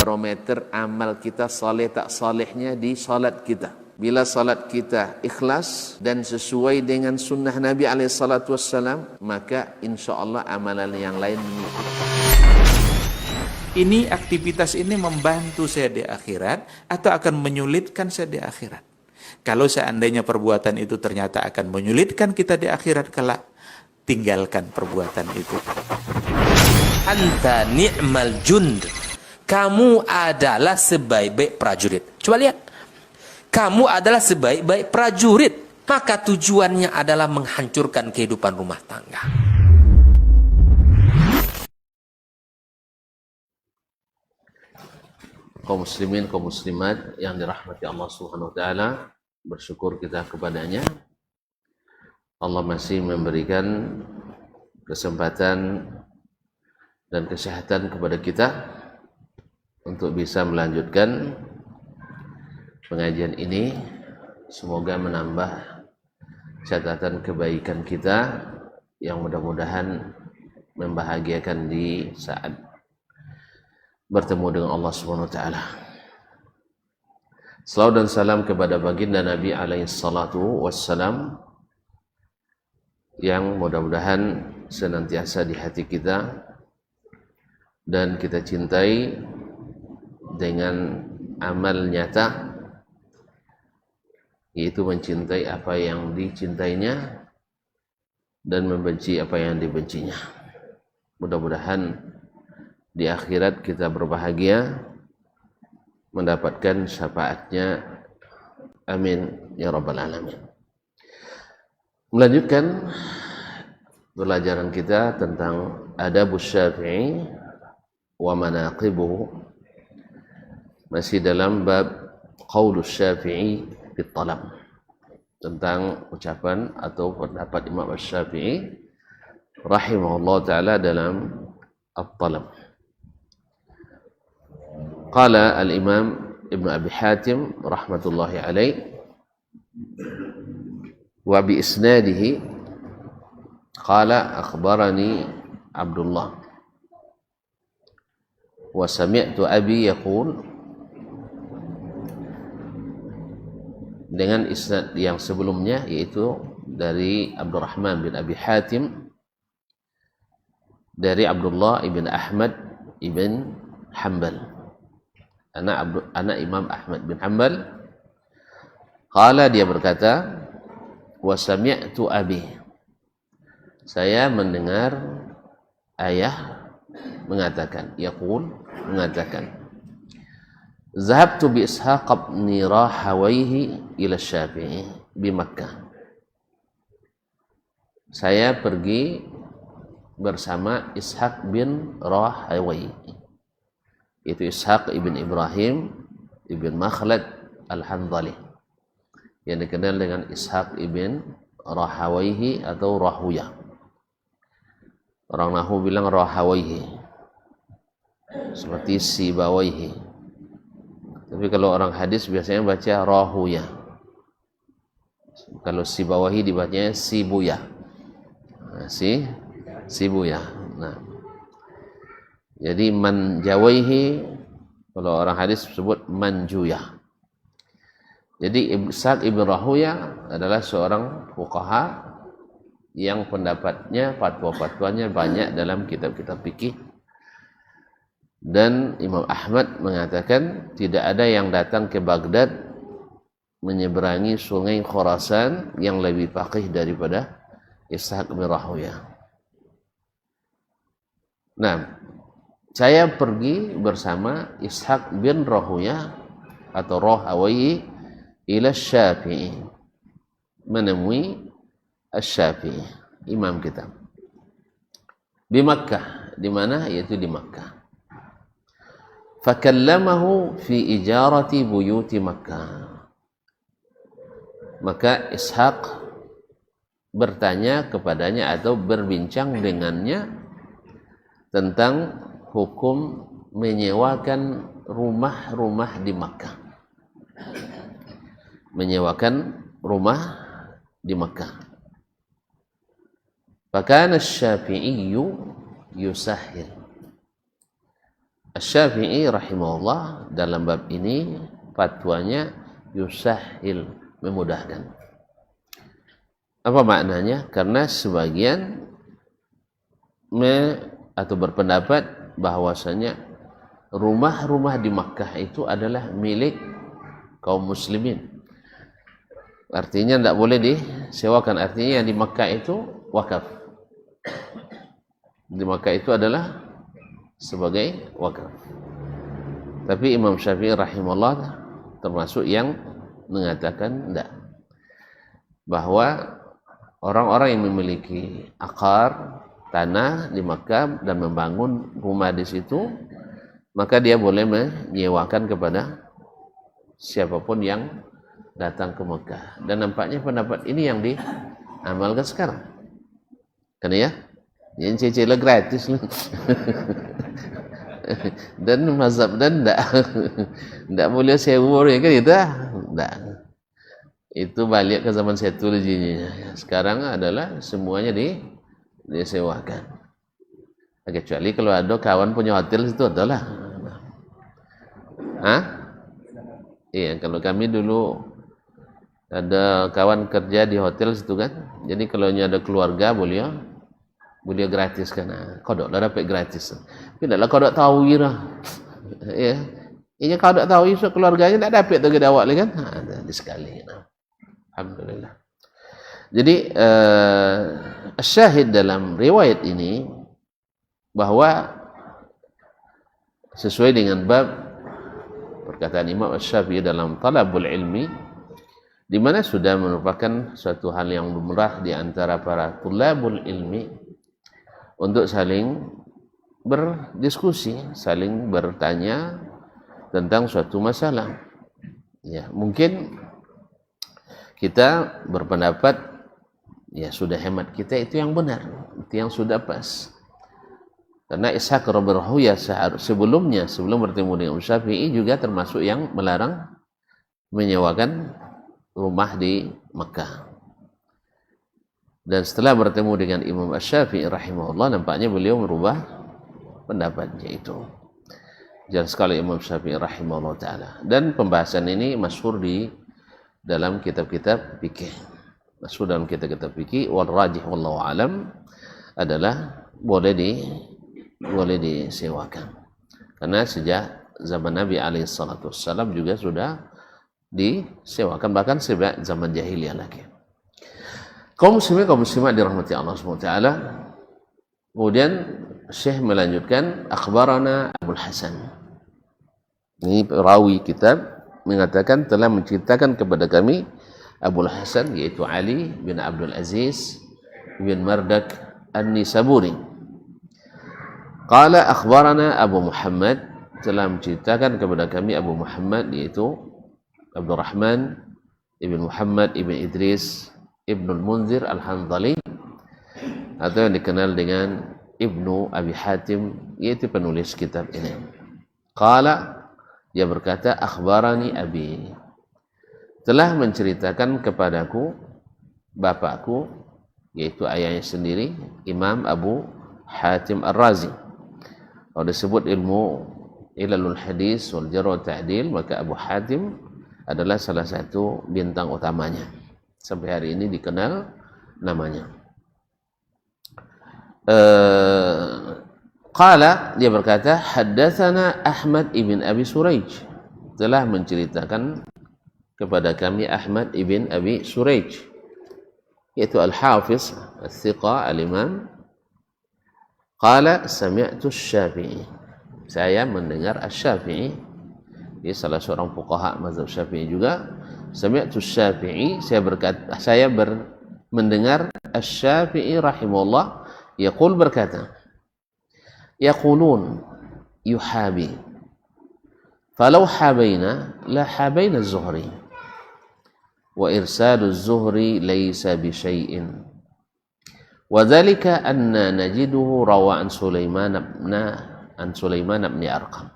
barometer amal kita saleh tak salehnya di salat kita. Bila salat kita ikhlas dan sesuai dengan sunnah Nabi SAW, maka insya Allah amalan yang lain mengikut. Ini aktivitas ini membantu saya di akhirat atau akan menyulitkan saya di akhirat? Kalau seandainya perbuatan itu ternyata akan menyulitkan kita di akhirat kelak, tinggalkan perbuatan itu. Anta ni'mal jund. Kamu adalah sebaik-baik prajurit. Coba lihat. Kamu adalah sebaik-baik prajurit. Maka tujuannya adalah menghancurkan kehidupan rumah tangga. Kaum muslimin, kaum muslimat yang dirahmati Allah Subhanahu wa taala, bersyukur kita kepadanya. Allah masih memberikan kesempatan dan kesehatan kepada kita untuk bisa melanjutkan pengajian ini. Semoga menambah catatan kebaikan kita yang mudah-mudahan membahagiakan di saat bertemu dengan Allah Subhanahu wa taala. Salawat dan salam kepada baginda Nabi alaihi salatu wassalam yang mudah-mudahan senantiasa di hati kita dan kita cintai dengan amal nyata, yaitu mencintai apa yang dicintainya dan membenci apa yang dibencinya. Mudah-mudahan di akhirat kita berbahagia mendapatkan syafaatnya, amin ya rabbal alamin. Melanjutkan pelajaran kita tentang adabus syafi'i wa manaqibuhu, masih dalam bab qaulus syafi'i fi talab, tentang ucapan atau pendapat Imam Asy-Syafi'i rahimahullah taala dalam at-talab. Qala al-Imam Ibn Abi Hatim rahmatullahi alaih wa bi isnadihi qala akhbarani Abdullah wa sami'tu abi yaqul, dengan isnad yang sebelumnya yaitu dari Abdurrahman bin Abi Hatim dari Abdullah ibn Ahmad ibn Hanbal, anak Imam Ahmad bin Hanbal. Qala, dia berkata, wa sami'tu abi, saya mendengar ayah mengatakan, yaqul, mengatakan, zahabtu bi Ishaq ibn Rahawayhi ila Syafi'i bi Makkah. Saya pergi bersama Ishaq bin Rahawayhi, itu Ishaq ibn Ibrahim ibn Makhlad al-Hanzali, yang dikenal dengan Ishaq ibn Rahawayhi atau Rahuyah. Orang Nahu bilang Rahawayhi, seperti Sibawayhi. Tapi kalau orang hadis biasanya baca Rahuyah. Kalau Sibawayhi dibacanya Sibuyah. Nah, Sibuyah. Nah, jadi Manjawaihi, kalau orang hadis sebut Manjuyah. Jadi Ishaq ibn Rahuyah adalah seorang fuqaha yang pendapatnya, fatwa-fatwanya banyak dalam kitab-kitab fikih. Dan Imam Ahmad mengatakan tidak ada yang datang ke Baghdad menyeberangi sungai Khurasan yang lebih faqih daripada Ishaq bin Rahuyah. Nah, saya pergi bersama Ishaq bin Rahuyah atau Rahawayhi ila Syafi'i, menemui Asy-Syafi'i, imam kita, di Makkah. Di mana? Yaitu di Makkah. Fakallamahu fi ijarati buyuti Makkah. Maka Ishaq bertanya kepadanya atau berbincang dengannya tentang hukum menyewakan rumah-rumah di Makkah. Menyewakan rumah di Makkah. Fakana Asy-Syafi'iyyu yusahhil. Asy-Syafi'i rahimahullah dalam bab ini fatwanya yusahil, memudahkan. Apa maknanya? Karena sebagian atau berpendapat bahwasanya rumah-rumah di Makkah itu adalah milik kaum muslimin. Artinya tidak boleh disewakan. Artinya yang di Makkah itu wakaf. Di Makkah itu adalah sebagai wakaf. Tapi Imam Syafi'i rahimahullah termasuk yang mengatakan tidak, bahwa orang-orang yang memiliki akar tanah di Makkah dan membangun rumah di situ, maka dia boleh menyewakan kepada siapapun yang datang ke Makkah. Dan nampaknya pendapat ini yang diamalkan sekarang. Kan ya? Yang cecil gratis. Dan mazhab dan tidak boleh sewa ya kan itu? Tidak. Itu balik ke zaman setul jinnya. Sekarang adalah semuanya disewakan. Kecuali kalau ada kawan punya hotel itu adalah. Iya, kalau kami dulu ada kawan kerja di hotel situ kan. Jadi kalau ada keluarga boleh gratis kan. Kodok lah dapat gratis. Tapi tidaklah kodok tahu lah. Ya. Ini kodok tahu so keluarganya tidak dapat tu ke awak kan. Ada sekali. Alhamdulillah. Jadi syahid dalam riwayat ini bahwa sesuai dengan bab perkataan Imam Asy-Syafi'i dalam Talabul Ilmi, di mana sudah merupakan suatu hal yang lumrah di antara para tulabul ilmi untuk saling berdiskusi, saling bertanya tentang suatu masalah. Ya, mungkin kita berpendapat ya sudah hemat kita itu yang benar, itu yang sudah pas. Karena Ishaq bin Rahuyah sebelum bertemu dengan Syafi'i juga termasuk yang melarang menyewakan rumah di Mekah. Dan setelah bertemu dengan Imam Asy-Syafi'i rahimahullah, nampaknya beliau merubah pendapatnya itu. Jelas sekali Imam Syafi'i rahimahullah ta'ala. Dan pembahasan ini masyhur di dalam kitab-kitab fikih. Masyhur dalam kitab-kitab fikih, wal rajih wallahu alam adalah boleh disewakan. Karena sejak zaman Nabi alaihi salatu wassalam juga sudah disewakan, bahkan sejak zaman jahiliyah lagi. Kaum muslimin, kaum muslimat dirahmati Allah Subhanahu wa taala. Kemudian Syekh melanjutkan, akhbarana Abul Hasan. Ini rawi kitab mengatakan telah menceritakan kepada kami Abul Hasan, yaitu Ali bin Abdul Aziz bin Mardak An-Nisaburi. Qala akhbarana Abu Muhammad, telah menceritakan kepada kami Abu Muhammad, yaitu Abdurrahman ibn Muhammad ibn Idris Ibnul Munzir Al-Hanzali, atau yang dikenal dengan Ibnu Abi Hatim, yaitu penulis kitab ini. Qala, dia berkata, akhbarani abi, telah menceritakan kepadaku bapakku, yaitu ayahnya sendiri, Imam Abu Hatim Ar-Razi. Kalau disebut ilmu ilalul hadis wal jarh wa ta'dil, maka Abu Hatim adalah salah satu bintang utamanya. Sampai hari ini dikenal namanya. Qala, dia berkata, haddatsana Ahmad ibn Abi Suraij, telah menceritakan kepada kami Ahmad ibn Abi Suraij, yaitu Al-Hafiz Al-Thiqa Al-Imam. Qala sami'tu Asy-Syafi'i, saya mendengar Asy-Syafi'i, dia salah seorang fuqaha mazhab Syafi'i juga. Sami'tu Asy-Syafi'i, saya mendengar Asy-Syafi'i rahimahullah yaqul, berkata, yaqulun yuhabi falau habaina la habaina az-Zuhri wa irsalu az-Zuhri laysa bi syai'in wa dzalika anna najiduhu rawa an Sulaiman bin Arqam.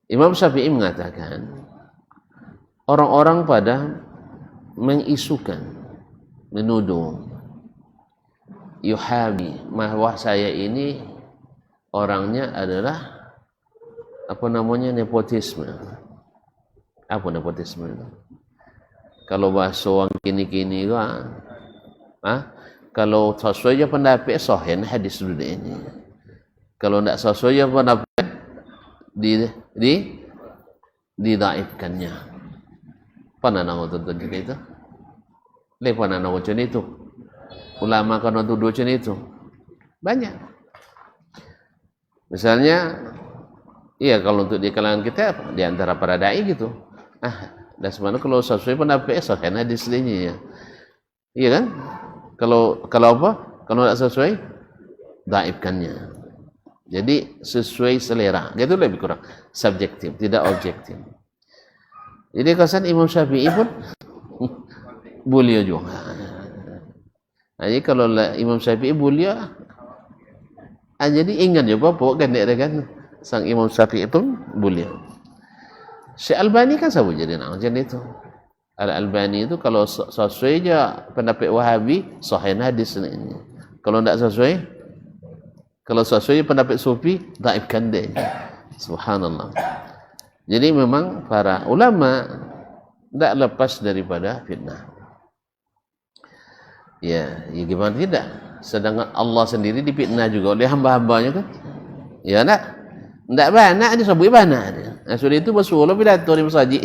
Imam Syafi'i mengatakan, orang-orang pada mengisukan, menuduh yuhabi, bahwa saya ini orangnya adalah apa namanya, nepotisme. Apa nepotisme itu? Kalau bahasa orang kini-kini itu, kalau sesuai je pendapat sahih hadis dulu ini. Kalau tidak sesuai je pendapat didaifkannya. Pernah nak tuntut kita itu? Lepas nak macam itu. Ulama kan tuduh macam itu. Banyak. Misalnya, iya kalau untuk di kalangan kita di antara para dai gitu. Dan sebenarnya kalau sesuai pendapat sahih hadis ini ya. Iya kan? Kalau apa? Kalau tidak sesuai, daifkannya. Jadi sesuai selera. Gitu lebih kurang. Subjektif, tidak objektif. Jadi kesan Imam Syafi'i pun beliau juga. Jadi kalau Imam Syafi'i beliau, jadi ingat juga pokok kan sang Imam Syafi'i pun beliau. Syekh Albani kan sahaja jadi nak macam itu. Al-Albani itu kalau sesuai je pendapat Wahabi, sahih hadis ini. Kalau tidak sesuai, kalau sesuai pendapat Sufi, daifkan dia. Subhanallah. Jadi memang para ulama tidak lepas daripada fitnah. Ya gimana tidak? Sedangkan Allah sendiri difitnah juga oleh hamba-hambanya kan? Ya tak? Tidak banyak dia sebut banyak dia. Sudah itu bersuara pidato di masjid.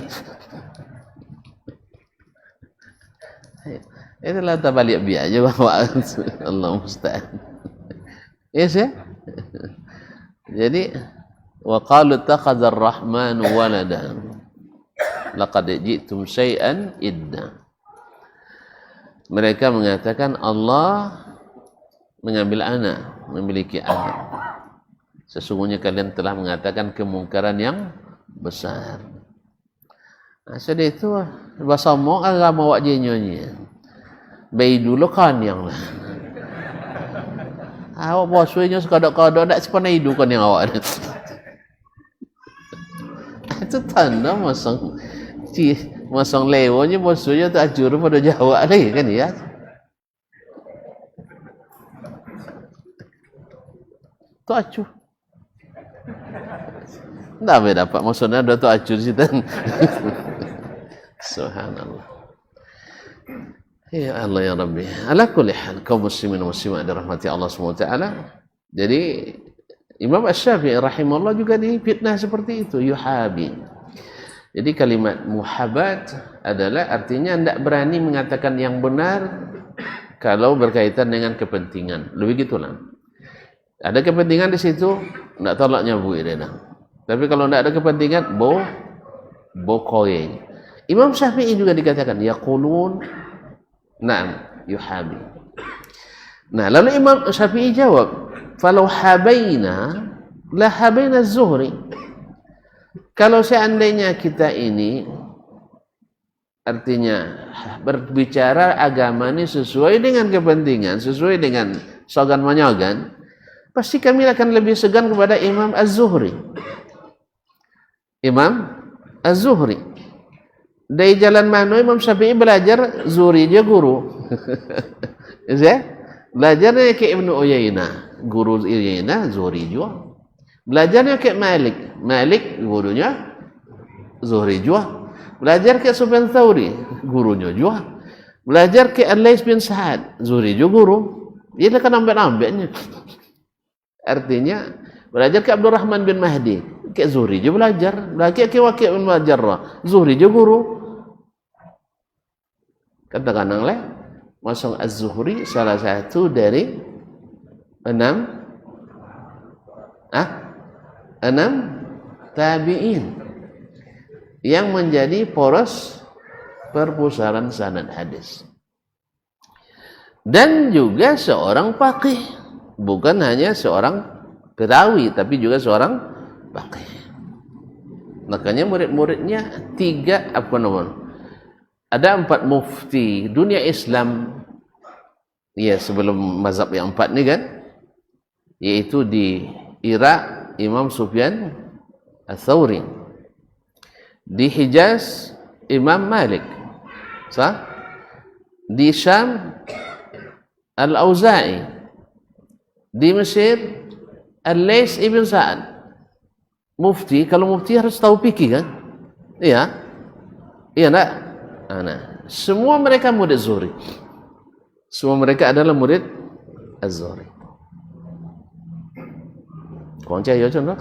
Itulah tabalik biar aja bahawa Allah musta'an. Yes ya? Jadi wa qalu takhadha ar-rahmanu waladan laqad ji'tum syai'an idda. Mereka mengatakan Allah mengambil anak, memiliki anak. Sesungguhnya kalian telah mengatakan kemungkaran yang besar. Sudah itu bahasa mau agama wak jenyonya. Bayi dulu kan yang lah. Awak bosnya sekadar-kadar tak sepanah hidup kan yang awak ada. Itu tanda masang lewanya bosnya tak ajur pada Jawa lagi kan ya. Tu acuh. Tak boleh dapat maksudnya ada tu acuh sih kan. Subhanallah. Ya Allah ya Rabbi. Ala kulli hal kaum muslimin dan muslimat dirahmati Allah SWT. Jadi Imam Asy-Syafi'i rahimahullah juga difitnah seperti itu, yuhabi. Jadi kalimat muhabat adalah artinya tidak berani mengatakan yang benar kalau berkaitan dengan kepentingan. Lebih gitulah. Ada kepentingan di situ, tidak tolak nyabui dia dah. Tapi kalau tidak ada kepentingan, bokoy. Imam Syafi'i juga dikatakan yaqulun na'am yuhabi. Nah, lalu Imam Syafi'i jawab, "Falau habaina la habaina az-Zuhri." Kalau seandainya kita ini artinya berbicara agama ini sesuai dengan kepentingan, sesuai dengan slogan menyogan, pasti kami akan lebih segan kepada Imam Az-Zuhri. Imam Az-Zuhri. Dari jalan mana Imam Syafi'i belajar, Zuhri dia guru. Ya? Belajarnya ke Ibnu Uyainah, guru Uyainah, Zuhri juga. Belajarnya ke Malik, Malik gurunya Zuhri juga. Belajar ke Sufyan Tsauri, gurunya juga. Belajar ke Al-Lais bin Sa'ad, Zuhri juga guru. Dia kan ambil-ambilnya. Artinya belajar ke Abdurrahman bin Mahdi, ke Zuhri juga belajar. Belajar ke Waqi' bin Jarrah, Zuhri juga guru. Kadang-kadang lah masuk Az-Zuhri salah satu dari enam tabi'in yang menjadi poros perpustakaan sanad hadis. Dan juga seorang faqih, bukan hanya seorang perawi tapi juga seorang faqih. Makanya murid-muridnya ada 4 mufti dunia Islam ya sebelum mazhab yang 4 ni kan, yaitu di Irak Imam Sufyan Ats-Tsauri, di Hijaz Imam Malik, di Syam Al-Auza'i, di Mesir Al-Laits ibn Sa'ad, mufti. Kalau mufti harus tahu fikih kan? Iya. Iya enggak? Nah, semua mereka murid Zuhri. Semua mereka adalah murid Az-Zuhri. Kau cakap ya contoh.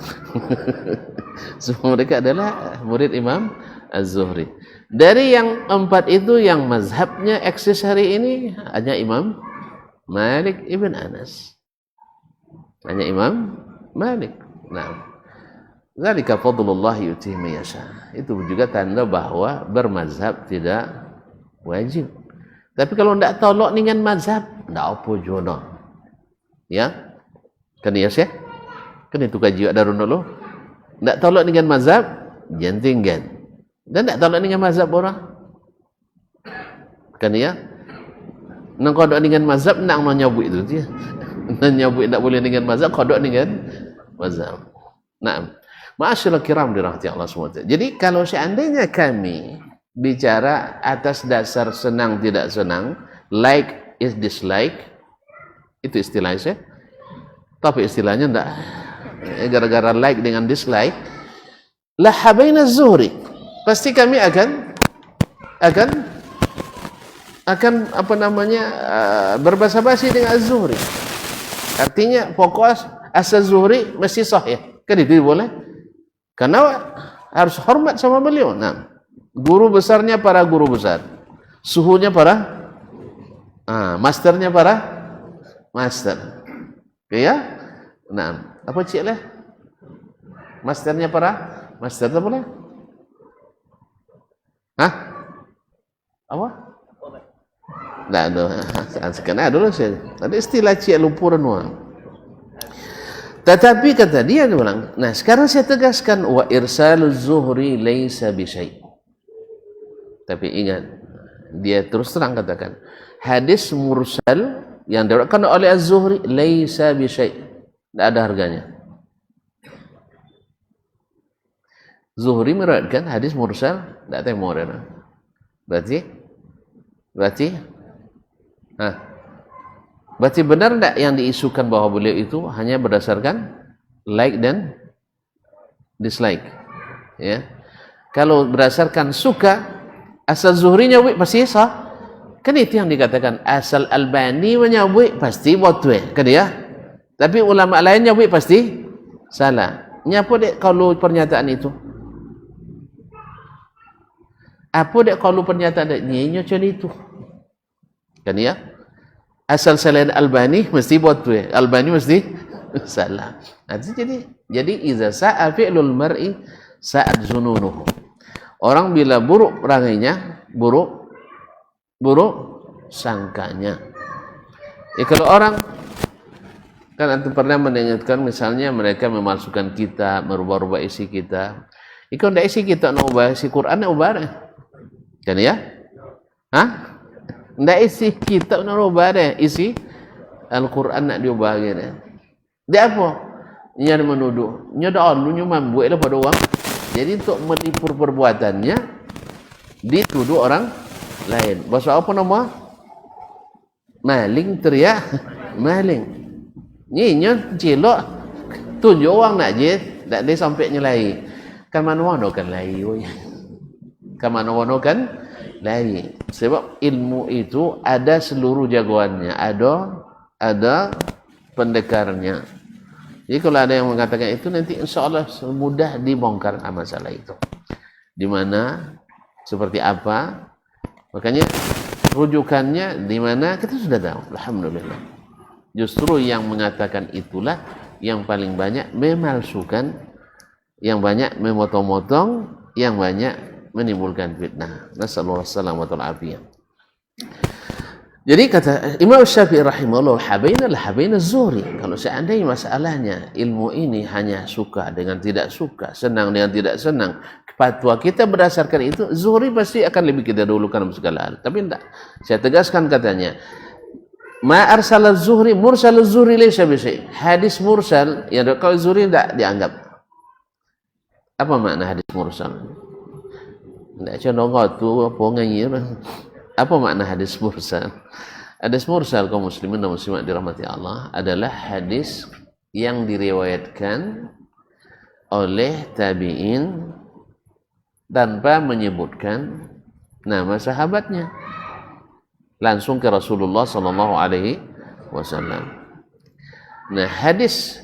Semua mereka adalah murid Imam Az-Zuhri. Dari yang 4 itu yang mazhabnya eksis hari ini hanya Imam Malik ibn Anas. Hanya Imam Malik. Nah, zalika fadlullah yu'tihi man yasha. Itu juga tanda bahwa bermazhab tidak wajib. Tapi kalau tidak tolak dengan mazhab, tidak apa juga. Ya? Kan ya sih? Kan itu kaji ada dulu. Tidak tolak dengan mazhab, jangan tinggal. Dan tidak tolak dengan mazhab orang. Kan ya? Nak kodok dengan mazhab, nak nyabuk itu dia. Nak nyabuk tidak boleh dengan mazhab, kodok dengan mazhab. Nah, ma'asyiral kiram dirahmati Allah SWT. Jadi kalau seandainya kami bicara atas dasar senang tidak senang, like is dislike, itu istilah saya. Tapi istilahnya enggak. Gara-gara like dengan dislike, la habaina Zuhri. Pasti kami akan apa namanya berbasa-basi dengan Az-Zuhri. Artinya fokus asal Zuhri mesti sahih. Kan itu boleh? Karena harus hormat sama beliau. Nah, guru besarnya para guru besar, suhunya para masternya para master. Oke ya? Nah, apa cik lah? Masternya para master tak boleh? Hah? Apa? Nah, sekarang dulu saya. Ada istilah cik lupuran wang. Tetapi kata dia bilang, nah sekarang saya tegaskan wa irsaluz Zuhri laisa bi syai'. Tapi ingat, dia terus terang katakan, hadis mursal yang diriwayatkan oleh Az-Zuhri laisa bi syai'. Tidak ada harganya. Zuhri meriwayatkan hadis mursal, tidak tahu mana. Berarti benar tidak yang diisukan bahwa beliau itu hanya berdasarkan like dan dislike? Ya. Kalau berdasarkan suka, asal Zuhri nyawik pasti sah. Kan itu yang dikatakan asal Albani menyawik pasti betul. Kan ya? Tapi ulama lain nyawik pasti salah. Nyapa dek kalau pernyataan itu? Apa dek kalau pernyataan dek nyenyo macam itu? Kan ya? Asal selain Albani mesti betul. Albani mesti salah. Nah, jadi iza sa'a fi'lul mar'i sa'at zununuhu. Orang bila buruk perangainya, buruk sangkanya. Ya kalau orang kan antum pernah mendengarkan misalnya mereka memalsukan kita, merubah-rubah isi kita. Ikan ndak isi kita nak ubah isi Quran nak ubah. Kan ya? Hah? Ndak isi kita nak ubah deh, isi Al-Quran nak diubah gitu. Dia apa? Dia menuduh. Dia dah lu nyuman buat lah pada orang. Jadi untuk melipur perbuatannya dituduh orang lain. Bahasa apa nama? Maling teriak, maling. Nyinya cilok tunjuk orang nak je, tak dia sampai nyelai. Kan mana-mana kan lai, oi. Kan mana-mana kan lai. Sebab ilmu itu ada seluruh jagoannya, ada pendekarnya. Jadi kalau ada yang mengatakan itu nanti insya-Allah mudah dibongkar masalah itu. Di mana, seperti apa? Makanya rujukannya di mana kita sudah tahu. Alhamdulillah. Justru yang mengatakan itulah yang paling banyak memalsukan, yang banyak memotong-motong, yang banyak menimbulkan fitnah. Nasallallahu alaihi wasallam. Jadi kata Imam Syafi'i rahimahullah, habaina Zuhri. Kalau seandainya masalahnya ilmu ini hanya suka dengan tidak suka, senang dengan tidak senang, fatwa kita berdasarkan itu, Zuhri pasti akan lebih kita dahulukan segala hal. Tapi tidak. Saya tegaskan katanya, ma arsala Zuhri mursal Zuhri laysa bi syai'. Hadis mursal yang kalau Zuhri tidak dianggap. Apa makna hadis mursal? Tidak contoh tu apa ngayir. Apa makna hadis mursal? Hadis mursal kaum muslimin dan muslimat dirahmati Allah adalah hadis yang diriwayatkan oleh tabi'in tanpa menyebutkan nama sahabatnya, langsung ke Rasulullah sallallahu alaihi wasallam. Nah, hadis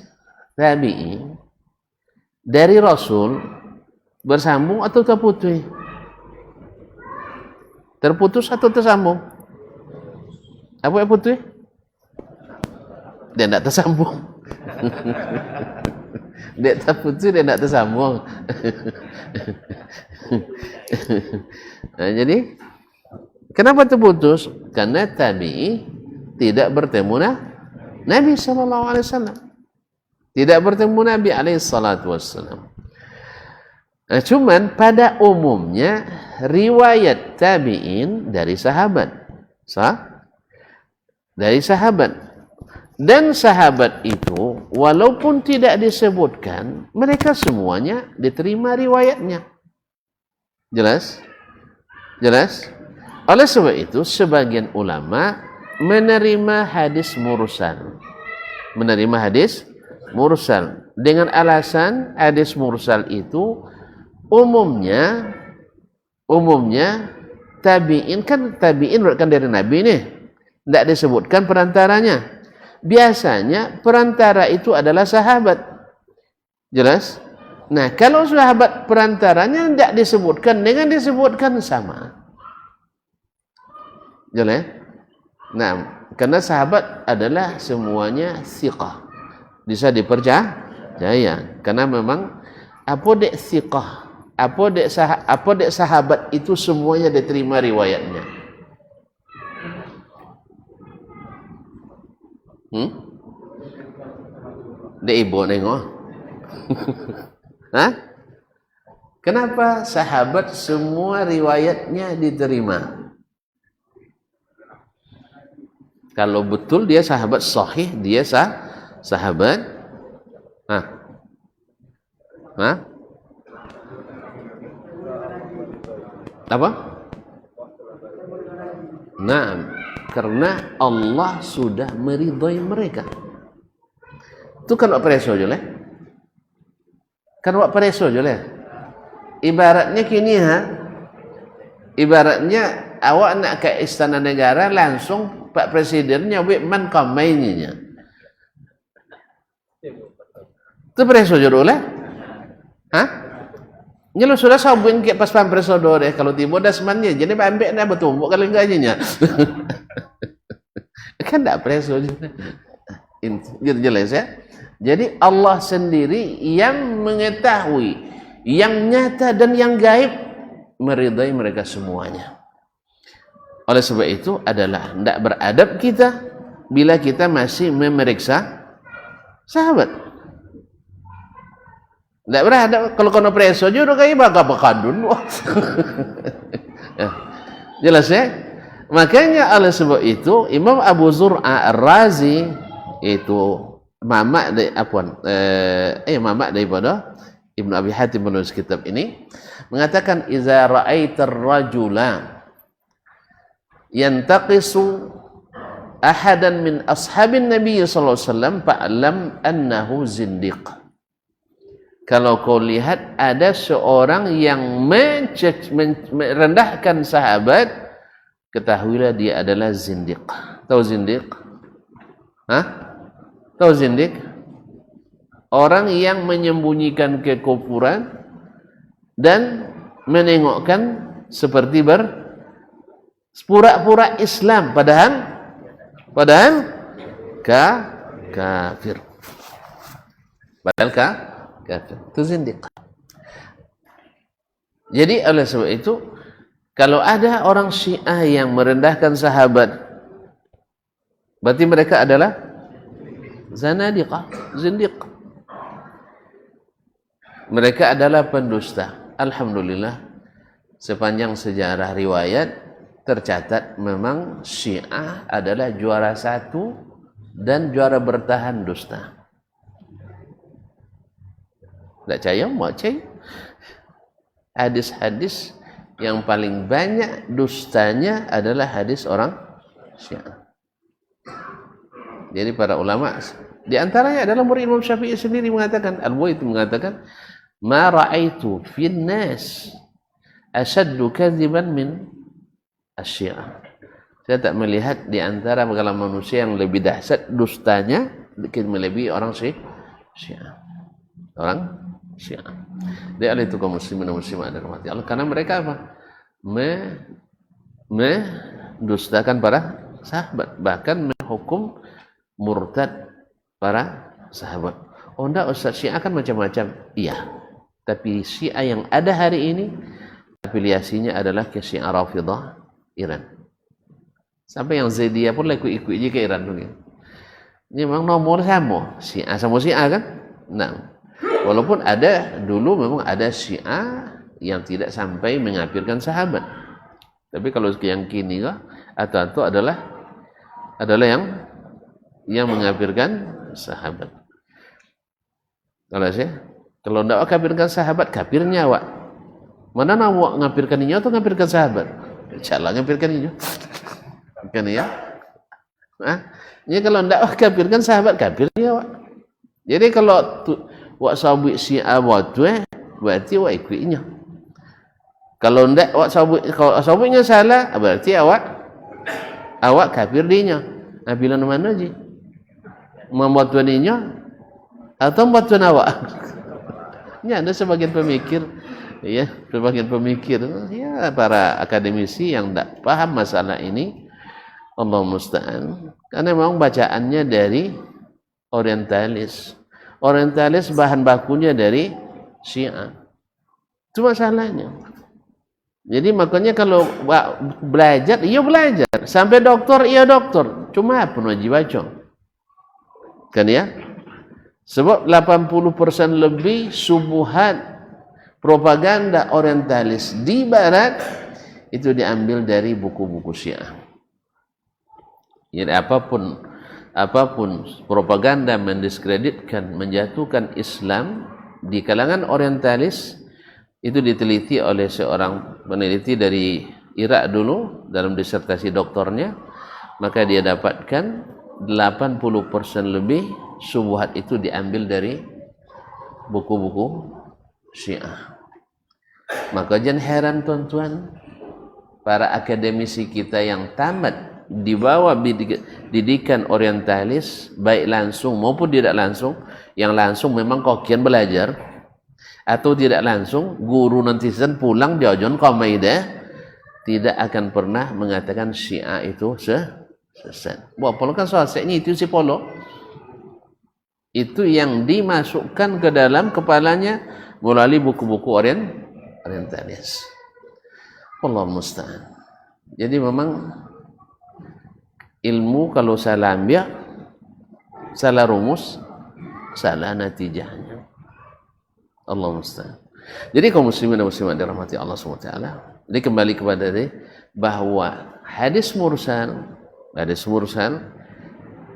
tabi'i dari Rasul bersambung atau terputus? Terputus atau tersambung? Apa yang putus? Dia tidak tersambung. Dia terputus, dia tidak tersambung. Nah, jadi kenapa terputus? Karena tabi'i tidak bertemu Nabi sallallahu alaihi wasallam. Tidak bertemu Nabi alaihi salatu wassalam. Nah, cuman pada umumnya riwayat tabi'in dari sahabat. Dari sahabat. Dan sahabat itu walaupun tidak disebutkan, mereka semuanya diterima riwayatnya. Jelas? Jelas? Oleh sebab itu sebagian ulama menerima hadis mursal. Menerima hadis mursal dengan alasan hadis mursal itu umumnya tabi'in, kan tabi'in berarti dari Nabi nih, tidak disebutkan perantaranya. Biasanya perantara itu adalah sahabat. Jelas? Nah, kalau sahabat perantaranya tidak disebutkan, dengan disebutkan sama. Jelas? Nah, karena sahabat adalah semuanya thiqah, bisa dipercaya. Karena memang apa dek thiqah, apa dek sahabat itu semuanya diterima riwayatnya. Dek ibu nengok. Hah? Kenapa sahabat semua riwayatnya diterima? Kalau betul dia sahabat sahih, dia sahabat. Apa? Nah, karena Allah sudah meridhai mereka. Itu kan wak preso je lah. Kan wak preso je lah. Ibaratnya kini ibaratnya awak nak ke istana negara langsung Pak Presidennya man kamainnya. Itu preso je lah. Hah? Nyelo sudah sabun ke pas pampres deh kalau tiba dah semannya jadi ambek nak bertumbuk kalau enggaknya. Kan tak preso jelas ya. Jadi Allah sendiri yang mengetahui yang nyata dan yang gaib, meridai mereka semuanya. Oleh sebab itu adalah tidak beradab kita bila kita masih memeriksa sahabat. Tidak beradab kalau kono preso juga kayak bakadun. Jelas ya. Makanya oleh sebab itu Imam Abu Zur'a Ar-Razi itu mamak daripada Ibnu Abi Hatim menulis kitab ini mengatakan iza ra'aitar rajula yantaqisu ahadan min ashabin Nabi sallallahu alaihi wasallam fa'lam annahu zindiq. Kalau kau lihat ada seorang yang merendahkan sahabat, ketahuilah dia adalah zindiq. Tahu zindiq? Tahu zindiq? Orang yang menyembunyikan kekufuran dan menengokkan seperti pura-pura Islam padahal kafir. Padahal kafir. Itu zindiq. Jadi oleh sebab itu kalau ada orang Syiah yang merendahkan sahabat, berarti mereka adalah zanadiqah, zindiq. Mereka adalah pendusta. Alhamdulillah sepanjang sejarah riwayat tercatat memang Syiah adalah juara satu dan juara bertahan dusta. Tak percaya, mau percaya. Hadis-hadis yang paling banyak dustanya adalah hadis orang Syiah. Jadi para ulama Di antaranya adalah murid Imam Syafi'i sendiri mengatakan, Al-Buaiti mengatakan, ma ra'aitu fin nas ashaddu kadziban min asy-Syiah. Saya tak melihat di antara kalangan manusia yang lebih dahsyat dustanya melebihi orang Syiah. Orang Syiah. Dia oleh itu kaum muslimin dan muslimat dirahmati Allah, karena mereka apa? Mendustakan para sahabat, bahkan menghukum murtad para sahabat. Oh enggak Ustaz, Syiah kan macam-macam. Iya, tapi Syiah yang ada hari ini afiliasinya adalah ke Syiah Rafidah Iran. Sampai yang Zaidiyah pun ikut je ke Iran dulu. Ini memang nomor sama, Syiah sama Syiah kan. Nah, walaupun ada dulu memang ada Syiah yang tidak sampai mengkafirkan sahabat. Tapi kalau yang kini atau adalah yang mengkafirkan sahabat. Kalau tidak kafirkan sahabat, kafirnya awak. Mana nak awak ngafirkan ini atau ngafirkan sahabat? Insyaallah ngafirkan ini. Kan ya? Ini kalau tidak kafirkan sahabat, kafirnya awak. Jadi kalau awak sabuk Syiah berarti awak ikutnya. Kalau tidak awak sabuknya salah, berarti awak kafir dinya. Bila mana je? Membuat tuaninya atau membuat tuan awak? Ya, ada sebagian pemikir, ya, para akademisi yang tidak paham masalah ini, Allah musta'an. Karena memang bacaannya dari orientalis. Orientalis bahan bakunya dari Syiah. Itu masalahnya. Jadi makanya kalau belajar, iya belajar. Sampai doktor, iya doktor. Cuma apa wajib baca? Kan ya? Sebab 80% lebih subuhat propaganda orientalis di barat itu diambil dari buku-buku Syiah. Jadi apapun propaganda mendiskreditkan, menjatuhkan Islam di kalangan orientalis, itu diteliti oleh seorang peneliti dari Irak dulu dalam disertasi doktornya, maka dia dapatkan 80% lebih syubhat itu diambil dari buku-buku Syiah. Maka jangan heran tuan-tuan, para akademisi kita yang tamat di bawah didikan orientalis, baik langsung maupun tidak langsung. Yang langsung memang kokian belajar, atau tidak langsung guru nanti pulang diajon komaidah, tidak akan pernah mengatakan Syiah itu sesat. Buat polo kan soal ini itu si polo itu yang dimasukkan ke dalam kepalanya melalui buku-buku orientalis. Allah musta'an. Jadi memang ilmu kalau salah ambil, salah rumus, salah natijahnya. Allah musta'an. Jadi kaum muslimin dan muslimat dirahmati Allah SWT. Jadi kembali kepada bahwa hadis mursal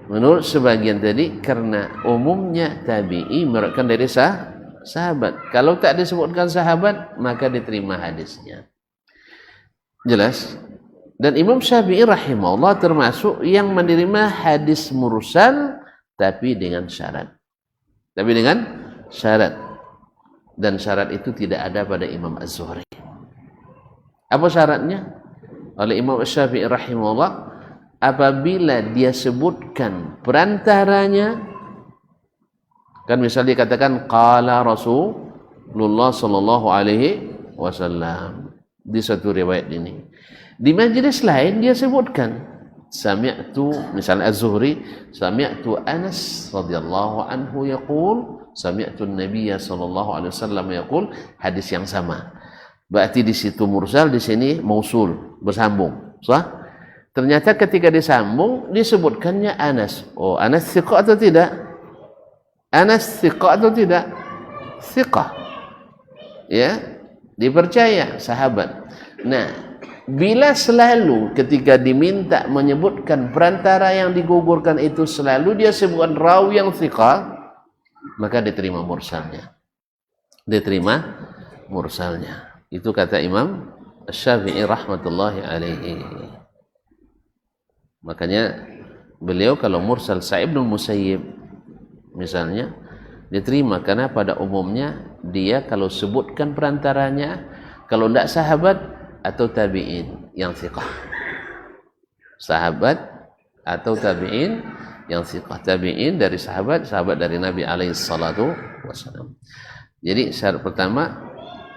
menurut sebagian tadi karena umumnya tabi'i meriwayatkan dari sahabat. Kalau tak disebutkan sahabat, maka diterima hadisnya. Jelas? Dan Imam Syafi'i rahimahullah termasuk yang menerima hadis mursal tapi dengan syarat. Dan syarat itu tidak ada pada Imam Az-Zuhri. Apa syaratnya? Oleh Imam Syafi'i rahimahullah, apabila dia sebutkan perantaranya, kan misalnya dikatakan qala Rasulullah sallallahu alaihi wasallam di satu riwayat ini. Di majlis lain dia sebutkan sami'tu, misalnya Az-Zuhri, sami'tu Anas radhiyallahu anhu yaqul, sami'tu an-nabiy sallallahu alaihi wasallam yaqul, hadis yang sama. Berarti di situ mursal, di sini mausul, bersambung. Sah? Ternyata ketika disambung disebutkannya Anas. Oh, Anas thiqah atau tidak? Anas thiqah atau tidak? Thiqah. Ya, dipercaya sahabat. Nah, bila selalu ketika diminta menyebutkan perantara yang digugurkan itu selalu dia sebutkan rawi yang thiqah, maka diterima mursalnya. Itu kata Imam Syafi'i rahmatullahi alaihi. Makanya beliau kalau mursal Sa'id bin Musayyib misalnya diterima, karena pada umumnya dia kalau sebutkan perantaranya, kalau tidak sahabat atau tabi'in yang thiqah, sahabat atau tabi'in yang thiqah, tabi'in dari sahabat, sahabat dari Nabi alaihi salatu wassalam. Jadi syarat pertama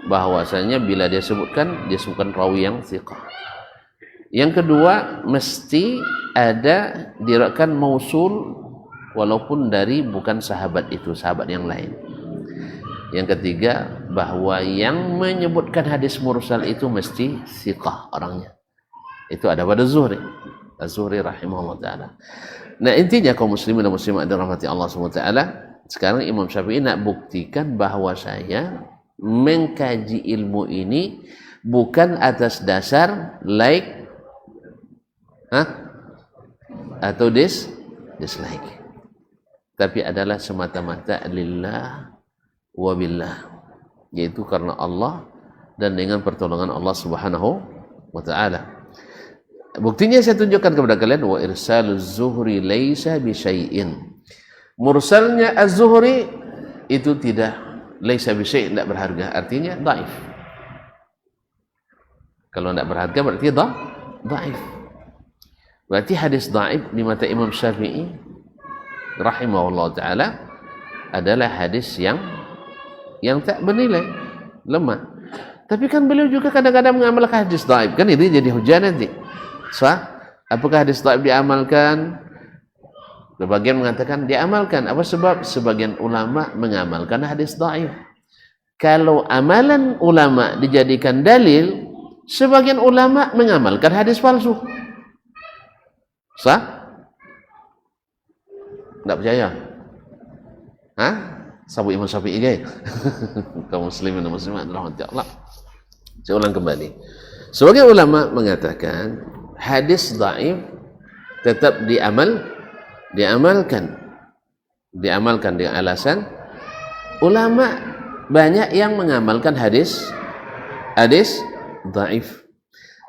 bahwasanya bila dia sebutkan rawi yang thiqah. Yang kedua, mesti ada diriwayatkan mausul walaupun dari bukan sahabat itu, sahabat yang lain. Yang ketiga, bahwa yang menyebutkan hadis mursal itu mesti thiqah orangnya. Itu ada pada Zuhri. Az-Zuhri rahimahullah ta'ala. Nah, intinya kaum muslimin dan muslimat dirahmati Allah SWT, sekarang Imam Syafi'i nak buktikan bahwa saya mengkaji ilmu ini bukan atas dasar like atau dislike, tapi adalah semata-mata lillah wa billah, yaitu karena Allah dan dengan pertolongan Allah Subhanahu wa ta'ala. Buktinya saya tunjukkan kepada kalian, wa irsaluz zuhri laisa bi syai'in. Mursalnya az-Zuhri itu tidak laisa bi syai', tidak berharga, artinya dhaif. Kalau tidak berharga berarti dhaif. Berarti hadis dhaif di mata Imam Syafi'i rahimahullah taala adalah hadis yang tak bernilai, lemah. Tapi kan beliau juga kadang-kadang mengamalkan hadis dhaif, kan ini jadi hujah nanti. Sah? Apakah hadis dhaif diamalkan? Sebagian mengatakan diamalkan. Apa sebab? Sebagian ulama mengamalkan hadis dhaif. Kalau amalan ulama dijadikan dalil, sebagian ulama mengamalkan hadis palsu. Sah? Tak percaya? Sabu Imam Syafi'i guys. Kaum muslimin dan muslimat rahmati Allah. Saya ulang kembali. Sebagian ulama mengatakan hadis dhaif tetap diamalkan dengan alasan ulama banyak yang mengamalkan hadis dhaif.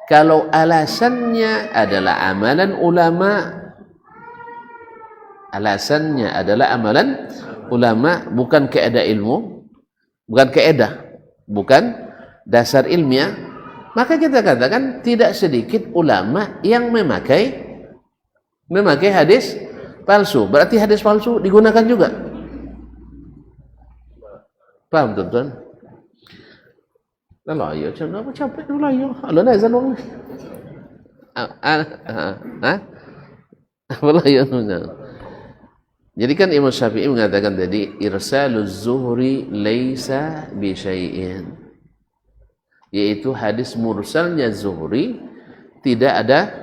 Kalau alasannya adalah amalan ulama, bukan kaedah ilmu, bukan dasar ilmiah, maka kita katakan tidak sedikit ulama yang memakai hadis palsu. Berarti hadis palsu digunakan juga. Paham tuan-tuan? Lah ya, macam apa capek tu lah ya. Allah nak azan orang. Apa ya tu? Jadi kan Imam Syafi'i mengatakan tadi irsaluz zuhri laisa bi syai'in. Yaitu hadis mursalnya Zuhri tidak ada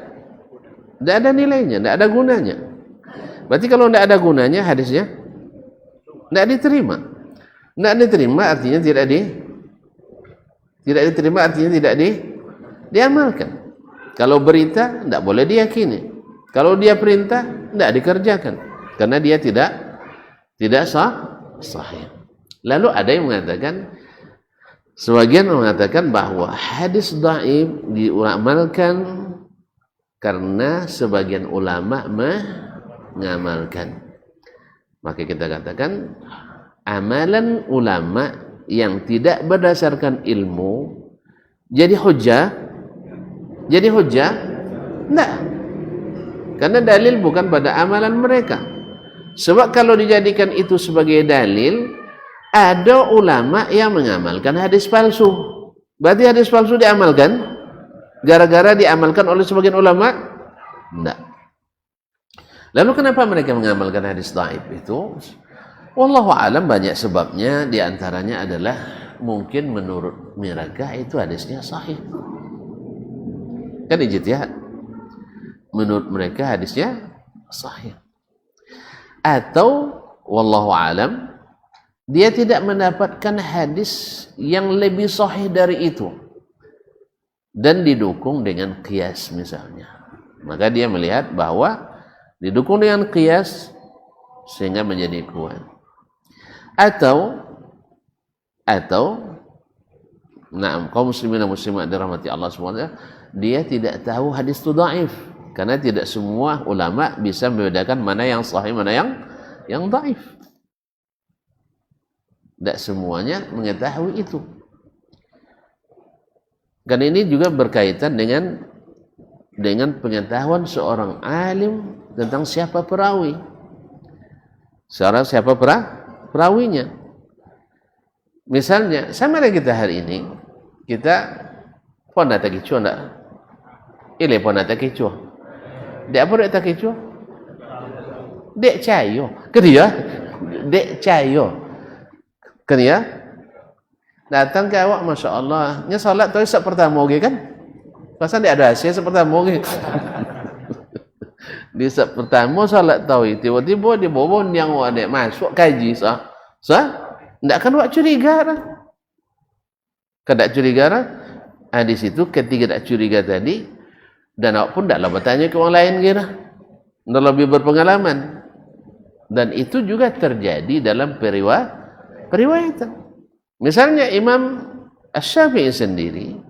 nilainya, tidak ada gunanya. Berarti kalau tidak ada gunanya hadisnya tidak diterima. Tidak diterima artinya tidak diterima artinya tidak diamalkan. Kalau berita tidak boleh diyakini. Kalau dia perintah tidak dikerjakan karena dia tidak sahih. Lalu ada yang mengatakan, sebagian mengatakan bahwa hadis dhaif diamalkan karena sebagian ulama mengamalkan. Maka kita katakan amalan ulama yang tidak berdasarkan ilmu jadi hujah? Tidak. Karena dalil bukan pada amalan mereka. Sebab kalau dijadikan itu sebagai dalil, ada ulama yang mengamalkan hadis palsu. Berarti hadis palsu diamalkan gara-gara diamalkan oleh sebagian ulama? Tidak. Lalu kenapa mereka mengamalkan hadis dhaif itu? Wallahu alam, banyak sebabnya. Di antaranya adalah mungkin menurut mereka itu hadisnya sahih. Kan ijtihad. Menurut mereka hadisnya sahih. Atau wallahu alam, dia tidak mendapatkan hadis yang lebih sahih dari itu dan didukung dengan qiyas misalnya. Maka dia melihat bahwa didukung dengan qiyas sehingga menjadi kuat. Atau kaum muslimin dan muslimat dirahmati Allah SWT, dia tidak tahu hadis itu dhaif karena tidak semua ulama bisa membedakan mana yang sahih mana yang dhaif. Tidak semuanya mengetahui itu. Karena ini juga berkaitan dengan pengetahuan seorang alim tentang siapa perawi. Siapa perawinya. Misalnya, sama dengan kita hari ini, kita pernah tak kicau enggak? Ile pernah tak kicau. Dek apa dek tak kicau? Dek cayo. Kedia? Dek cayo. Kedia? Datang ke awak, Masya Allah. Nya salat tu saat pertama lagi kan? Pasal dia ada hasil saat pertama lagi. Di saat pertama salat tahu, tiba-tiba dia bawa yang awak dek masuk kaji sah. Tidak kan awak curiga lah. Kada curiga lah. Di situ ketika tak curiga tadi, dan awak pun tidaklah bertanya ke orang lain kira. Tidak lebih berpengalaman. Dan itu juga terjadi dalam periwayatan. Misalnya Imam Asy-Syafi'i sendiri,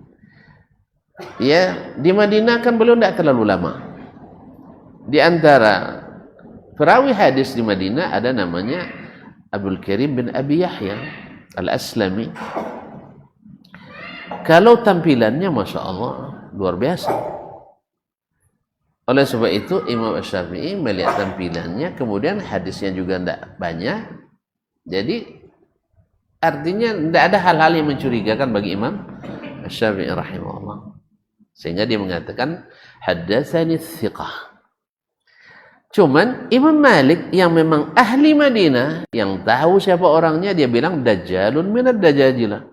ya di Madinah kan beliau tidak terlalu lama. Di antara perawi hadis di Madinah ada namanya Abdul Karim bin Abi Yahya Al-Aslami. Kalau tampilannya Masya Allah luar biasa. Oleh sebab itu Imam Asy-Syafi'i melihat tampilannya, kemudian hadisnya juga tidak banyak. Jadi artinya tidak ada hal-hal yang mencurigakan bagi Imam Asy-Syafi'i rahimahullah. Sehingga dia mengatakan haddatsani thiqah. Cuman Imam Malik yang memang ahli Madinah, yang tahu siapa orangnya, dia bilang dajjalun minad dajajilah.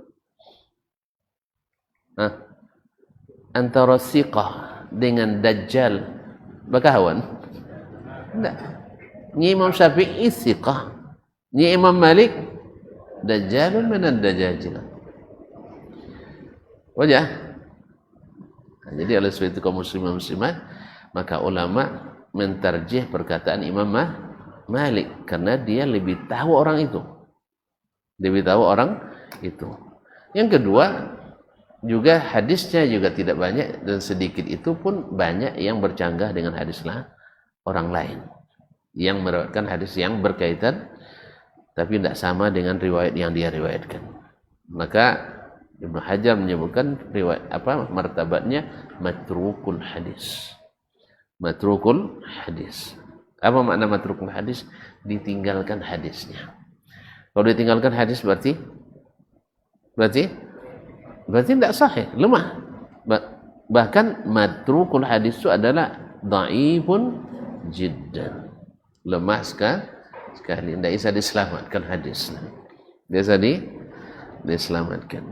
Antara thiqah dengan dajjal berkawan? Tidak. Ni Imam Syafi'i thiqah, ni Imam Malik dajjalun minad dajajilah. Wajah. Jadi oleh sebab itu kaum muslimin muslimat, maka ulama mentarjih perkataan Imam Malik karena dia lebih tahu orang itu. Lebih tahu orang itu. Yang kedua, juga hadisnya juga tidak banyak, dan sedikit itu pun banyak yang bercanggah dengan hadislah orang lain yang meriwayatkan hadis yang berkaitan tapi tidak sama dengan riwayat yang dia riwayatkan. Maka Ibnu Hajar menyebutkan riwayat martabatnya matrukul hadis. Matrukul hadis. Apa makna matrukul hadis? Ditinggalkan hadisnya. Kalau ditinggalkan hadis berarti tidak sahih, lemah. Bahkan matrukul hadis itu adalah dhaifun jiddan. Lemah sekali. Tidak bisa diselamatkan hadis. Biasa diselamatkan.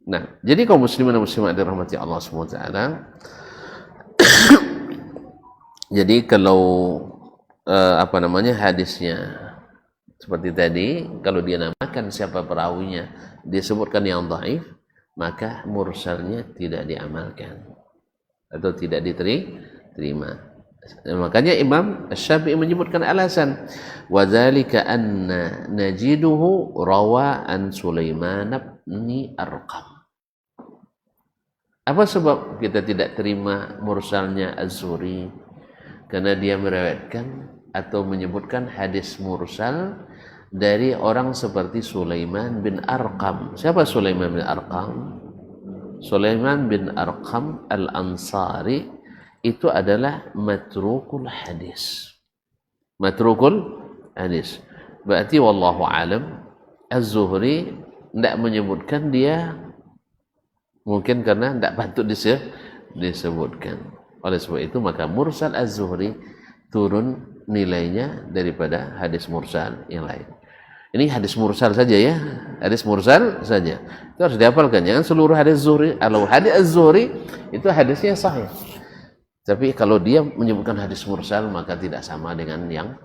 Nah, jadi kaum muslimin dan muslimat dirahmati Allah SWT. Jadi kalau hadisnya seperti tadi, kalau dia namakan siapa perawinya, disebutkan yang dhaif, maka mursalnya tidak diamalkan atau tidak diterima. Makanya Imam Asy-Syafi'i menyebutkan alasan, wa dzalika anna najiduhu rawa an Sulaiman bin Arqam. Apa sebab kita tidak terima mursalnya Az-Zuhri? Karena dia meriwayatkan atau menyebutkan hadis mursal dari orang seperti Sulaiman bin Arqam. Siapa Sulaiman bin Arqam? Sulaiman bin Arqam Al-Ansari itu adalah matrukul hadis. Matrukul hadis. Berarti wallahu alam Az-Zuhri tidak menyebutkan dia, mungkin karena tidak patut disebutkan. Oleh sebab itu maka mursal Az-Zuhri turun nilainya daripada hadis mursal yang lain. Ini hadis mursal saja ya, hadis mursal saja. Itu harus dihafalkan. Jangan seluruh hadis Zuhri. Kalau hadis Az-Zuhri itu hadisnya sahih. Tapi kalau dia menyebutkan hadis mursal maka tidak sama dengan yang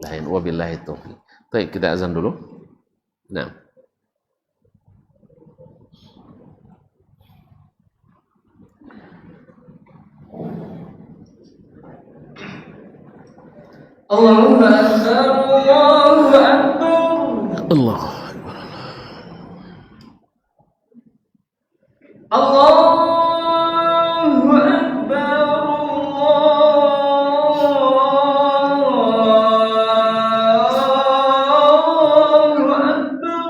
lain. Wabillahi taufiq. Baik, kita azan dulu. Nah. Allahu Akbar, Allahu Akbar. Allah. Allahu Akbar, Allahu Akbar.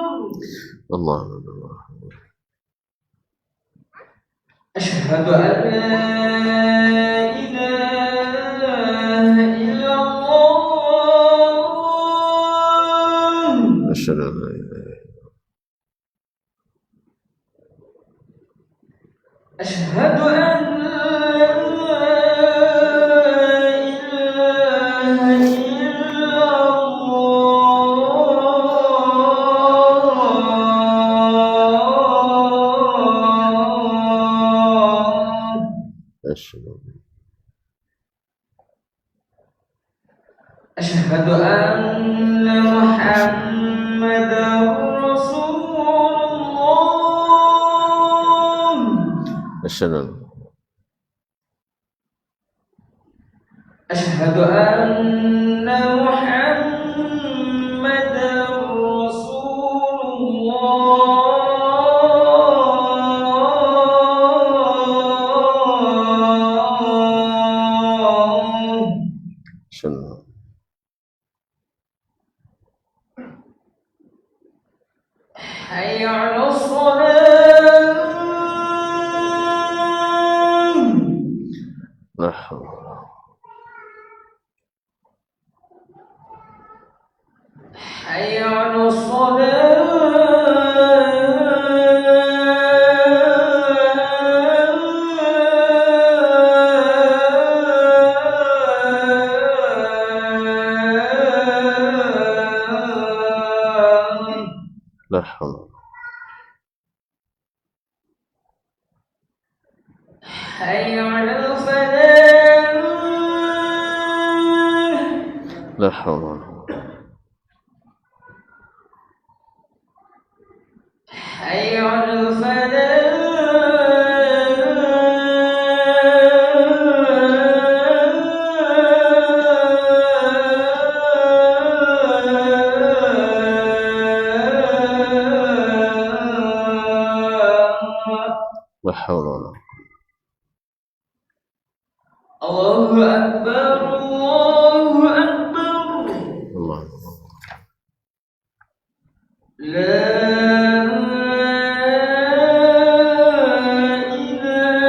أشهد أن لا إله إلا الله أشهد أن لا إله أشهد أن لا إله إلا الله أشهد أشهد أن محمدا رسول الله أشهد أن أشهد أن محمدا رسول الله أشهد أن حي على الصلاة لا حول ولا قوة. حي على الصلاة لا حول ولا قوة. حي على الفلاح لا حول ولا قوة. حي على الفلاح لا حول ولا قوة. الله أكبر الله أكبر الله لا إله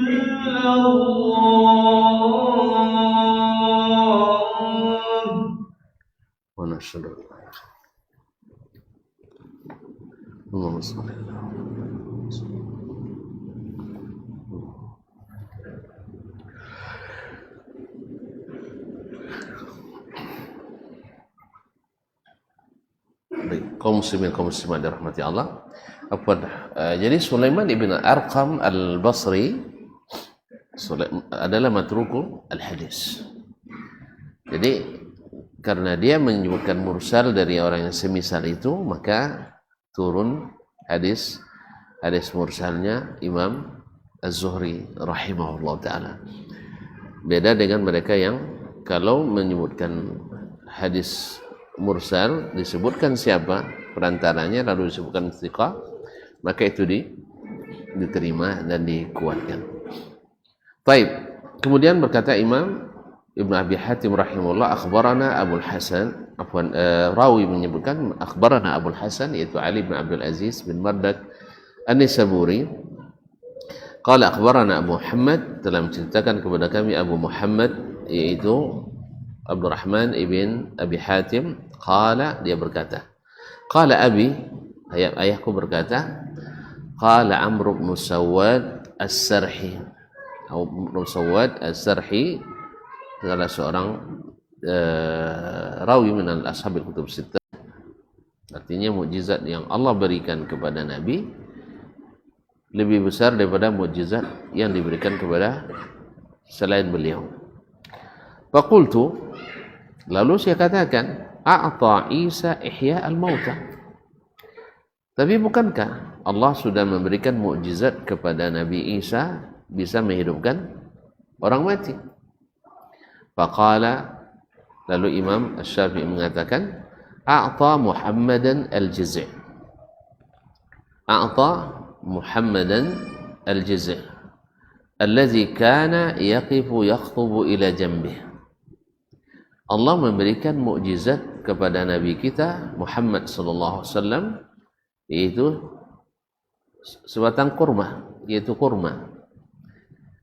إلا الله ونشهد أن لا إله إلا الله. اللهم صل على Baik, kaum muslimin kaum muslimat dirahmati Allah. Jadi Sulaiman ibn Arqam al-Basri adalah matrukul al-hadis. Jadi karena dia menyebutkan mursal dari orang yang semisal itu, maka turun hadis mursalnya Imam Az-Zuhri rahimahullah ta'ala. Beda dengan mereka yang kalau menyebutkan hadis mursal disebutkan siapa perantaranya lalu disebutkan thiqah, maka itu diterima dan dikuatkan. Baik, kemudian berkata Imam Ibn Abi Hatim rahimahullah, akhbarana Abul Hasan, rawi menyebutkan akhbarana Abul Hasan yaitu Ali bin Abdul Aziz bin Mardak An-Nisaburi. Qala akhbarana Abu Muhammad, telah menceritakan kepada kami Abu Muhammad yaitu Abdurrahman ibn Abi Hatim. Qala, dia berkata, qala abi, ayahku berkata, qala Amr bin Sawad As-Sarhi. Amr bin Sawad As-Sarhi adalah seorang rawi min al-ashabil kutub sittah. Artinya mukjizat yang Allah berikan kepada Nabi lebih besar daripada mukjizat yang diberikan kepada selain beliau. Faqultu, lalu saya katakan, a'ta Isa ihya al-mauta. Tapi bukankah Allah sudah memberikan mukjizat kepada Nabi Isa bisa menghidupkan orang mati? Faqala, lalu Imam Asy-Syafi'i mengatakan, a'ta Muhammadan al-Jiz'. A'ta Muhammadan al-Jiz' alladhi kana yaqifu yakhutubu ila janbihi. Allah memberikan mukjizat kepada Nabi kita Muhammad sallallahu alaihi wasallam, yaitu sebatang kurma, yaitu kurma.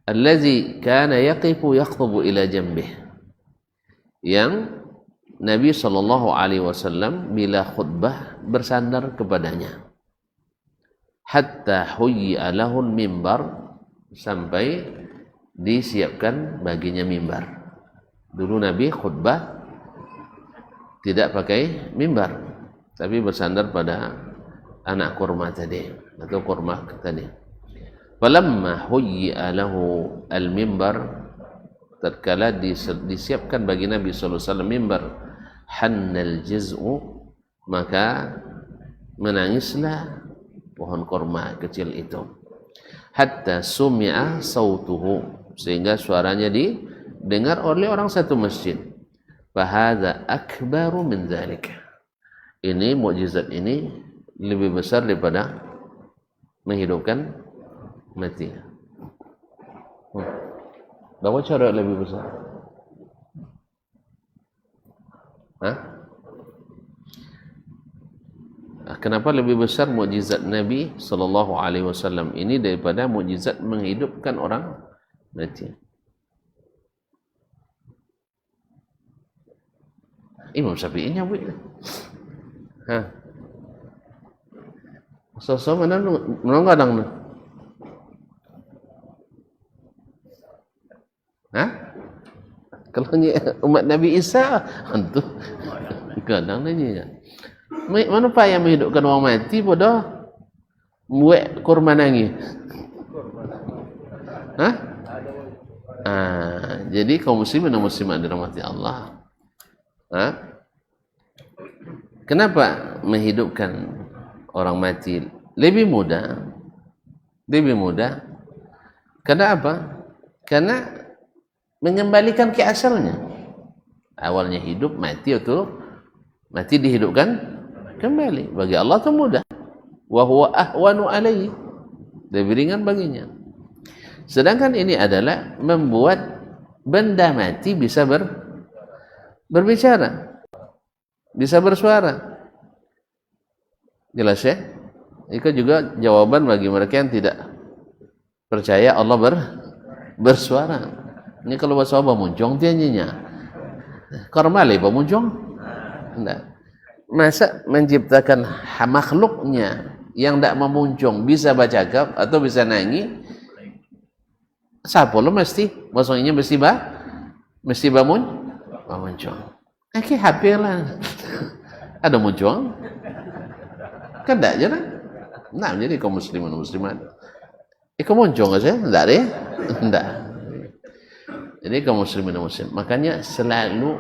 Allazi kana yaqifu yakhtubu ila jambih. Yang Nabi SAW bila khutbah bersandar kepadanya. Hatta huyya lahul mimbar, sampai disiapkan baginya mimbar. Dulu Nabi khutbah tidak pakai mimbar, tapi bersandar pada anak kurma tadi atau kurma tadi. Falamma huyya lahu al-mimbar, tatkala disiapkan bagi Nabi sallallahu alaihi wasallam mimbar, hannal jiz'u, maka menangislah pohon kurma kecil itu. Hatta sumi'a sautuhu, sehingga suaranya didengar oleh orang satu masjid. Fahadha akbaru min dzalik. Ini mukjizat ini lebih besar daripada menghidupkan mati. Bawa cara lebih besar. Hah? Kenapa lebih besar mukjizat Nabi sallallahu alaihi wasallam ini daripada mukjizat menghidupkan orang mati? Imam Syafi'i nyabut. Ha. So mana mengadang tu? Ha? Kalau ni umat Nabi Isa hantu kadang nanya. Mana pak yang menghidupkan orang mati pada buat kurma nangis? Ha? Jadi kaum muslimin dan muslimat dirahmati Allah. Ha? Kenapa menghidupkan orang mati lebih mudah? Lebih mudah. Karena apa? Karena mengembalikan ke asalnya. Awalnya hidup, mati atau mati dihidupkan kembali. Bagi Allah itu mudah. Wa huwa ahwanu alaihi, lebih ringan baginya. Sedangkan ini adalah membuat benda mati bisa berbicara, bisa bersuara. Jelas ya? Itu juga jawaban bagi mereka yang tidak percaya Allah bersuara. Ini kalau bahasa apa muncung tiannya. Kormale apa muncung? Enggak. Masa menciptakan makhluknya yang tidak memuncung bisa bercakap atau bisa nangis? Siapa lo mesti? Maksudnya mesti muncung. Oke, hampir lah. Ada muncung? Kan tak je lah. Nah, jadi kaum muslimin dan muslimat. Kaum muncung saja? Tak deh? Tak. Jadi kaum muslimin dan muslimat. Makanya selalu,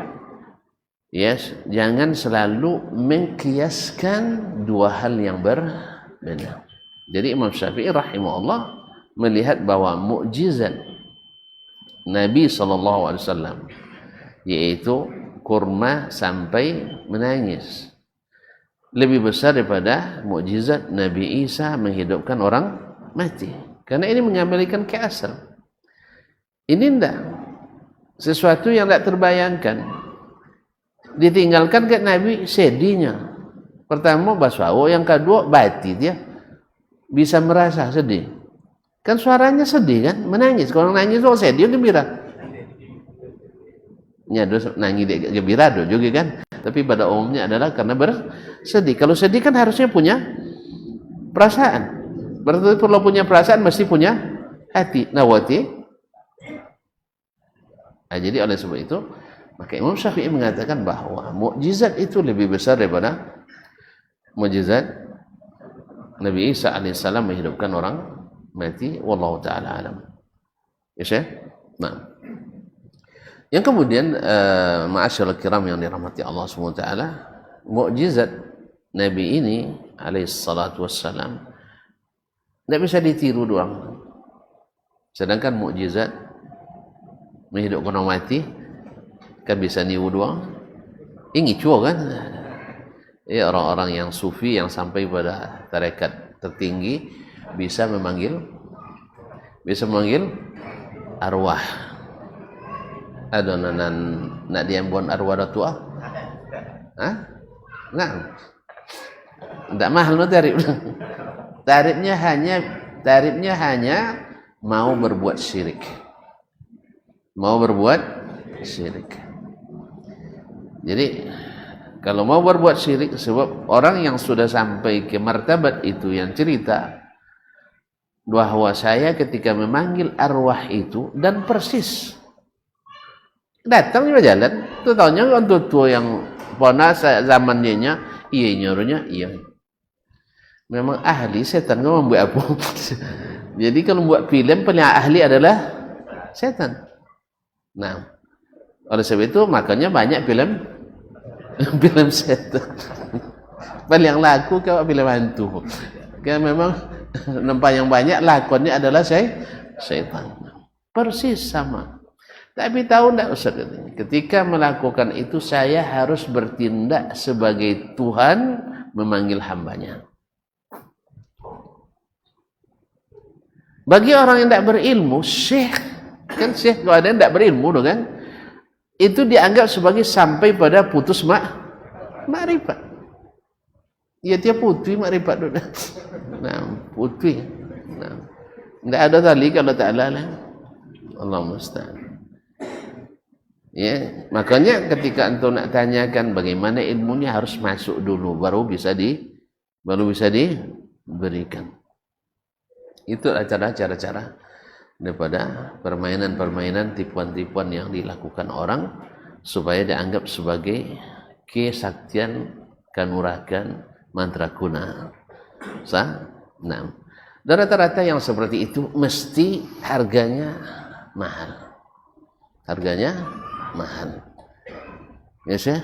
jangan selalu mengkiaskan dua hal yang berbeda. Jadi Imam Syafi'i rahimahullah melihat bahwa mukjizat Nabi SAW yaitu kurma sampai menangis lebih besar daripada mukjizat Nabi Isa menghidupkan orang mati. Karena ini mengembalikan ke asal. Ini tidak sesuatu yang tidak terbayangkan. Ditinggalkan ke Nabi sedihnya. Pertama baswawo, yang kedua batin dia bisa merasa sedih. Kan suaranya sedih kan, menangis. Kalau nangis orang sedih gembira. Ya, nangis gembira juga kan. Tapi pada umumnya adalah karena bersedih. Kalau sedih kan harusnya punya perasaan. Berarti perlu punya perasaan mesti punya hati. Nawati. Jadi oleh sebab itu, maka Imam Syafi'i mengatakan bahwa mukjizat itu lebih besar daripada mukjizat Nabi Isa alaihissalam menghidupkan orang mati. Wallahu ta'ala alam. Ya Syekh? Nah. Yang kemudian ma'asyiral kiram yang dirahmati Allah SWT, mukjizat Nabi ini alaihissalatu wassalam tidak bisa ditiru doang. Sedangkan mukjizat menghidupkan orang mati kan bisa niru doang. Ini cua kan? Ya, orang-orang yang sufi yang sampai pada tarekat tertinggi bisa memanggil arwah. Adonan nak diambuan arwah tua? Hah? Nah. Tak mahal no tarik. Tarifnya hanya mau berbuat syirik. Mau berbuat syirik. Jadi kalau mau berbuat syirik, sebab orang yang sudah sampai ke martabat itu yang cerita bahwa saya ketika memanggil arwah itu dan persis datang juga jalan, tu tahunya untuk tua yang pernah zaman dia iya nyuruhnya iya. Memang ahli setan nggak membuat apa. Jadi kalau buat film paling ahli adalah setan. Nah, oleh sebab itu makanya banyak film setan. Paling yang laku kalau film hantu. Karena memang nampak yang banyak lakonnya adalah setan. Persis sama. Tapi tahu tidak Ustaz, ketika melakukan itu saya harus bertindak sebagai Tuhan memanggil hambanya. Bagi orang yang tidak berilmu, syekh kalau ada yang tidak berilmu kan, itu dianggap sebagai sampai pada putus makrifat. Ya dia putri makrifat dulu. Nah, putri. Nah, tidak ada tali kalau Ta'ala lah. Allah musta'an. Ya, makanya ketika antum nak tanyakan bagaimana ilmunya harus masuk dulu baru bisa diberikan. Itu cara-cara daripada permainan-permainan tipuan-tipuan yang dilakukan orang supaya dianggap sebagai kesaktian, kanuragan, mantraguna. Nah, dan rata-rata yang seperti itu mesti harganya mahal. Yes ya,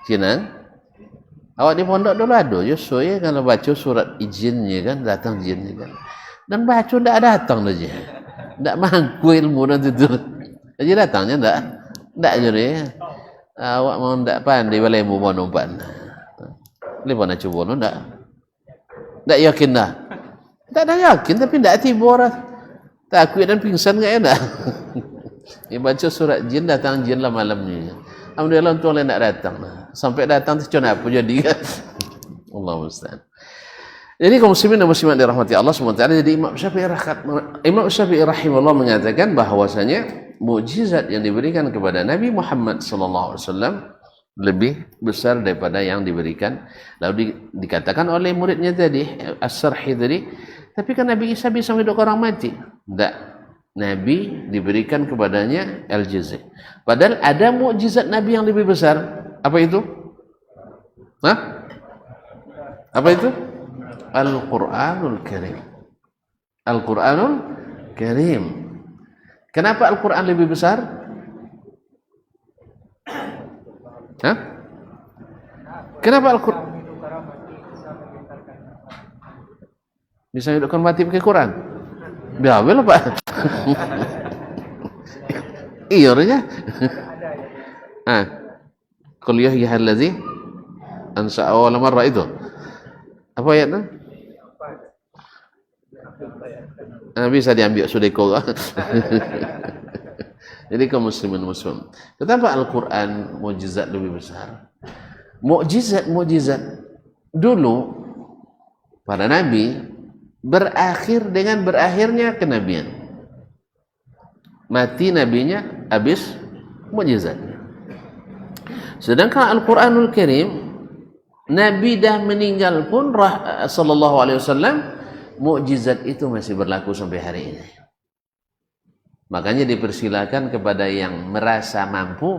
Cinan. Awak di pondok dulu ada, justru ya kalau baca surat izinnya kan datang jinnya kan, dan baca tidak datang aja, tidak mangku ilmu nanti tu, aja datangnya tidak jadi. Awak mau tidak pandai balai mu mau numpan, lepas nak cuba tidak yakin dah, tidak ada yakin tapi tidak tiba orang, takut dan pingsan nggak enak. Dia baca surat jin, datang jin lah malamnya. Alhamdulillah untuk orang nak datang lah. Sampai datang tu macam apa jadi kan? Allah musta'an. Jadi kaum muslimin dan muslimat dirahmati Allah SWT. Jadi Imam Syafi'i rahimahullah mengatakan bahwasanya mukjizat yang diberikan kepada Nabi Muhammad SAW lebih besar daripada yang diberikan. Lalu dikatakan oleh muridnya tadi, As-Sarhi tadi, tapi kan Nabi Isa bisa hidup orang mati. Tidak. Nabi diberikan kepadanya al-jizz. Padahal ada mukjizat Nabi yang lebih besar. Apa itu? Apa itu? Al-Quranul Karim. Al-Quranul Karim. Kenapa Al-Quran lebih besar? Kenapa Al-Quran bisa hidupkan mati pakai Quran? Biar Pak. Iya orangnya. Qul ya ayyuhallazi ansa awwal marra itu. Apa ayatnya? Bisa diambil sudeko. Jadi kaum muslimin muslim. Kenapa Al-Quran mukjizat lebih besar? Mukjizat dulu para nabi berakhir dengan berakhirnya kenabian. Mati nabinya, habis mukjizatnya. Sedangkan Al-Quranul Karim, Nabi dah meninggal pun sallallahu alaihi wasallam, mukjizat itu masih berlaku sampai hari ini. Makanya dipersilakan kepada yang merasa mampu